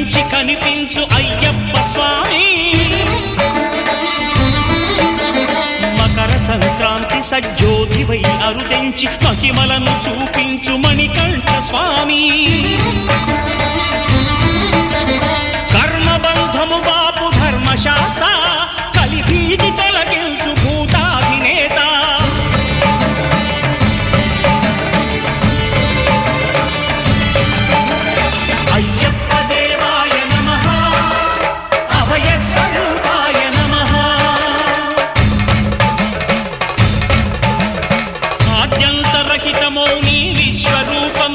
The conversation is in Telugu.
కనిపించి కనిపించు అయ్యప్ప స్వామి. మకర సంక్రాంతి సజ్జోతివై అరుదెంచి మహిమలను చూపించు మణికంఠ స్వామి. కర్మబంధము బాపు ధర్మశాస్త్ర కలిభీతి తొలగించు భూతాధినేత. అయ్యప్ప దేవాయ నమః, అభయ స్వరూపాయ నమః. ఆద్యంతరహితమౌ నీ విశ్వరూపం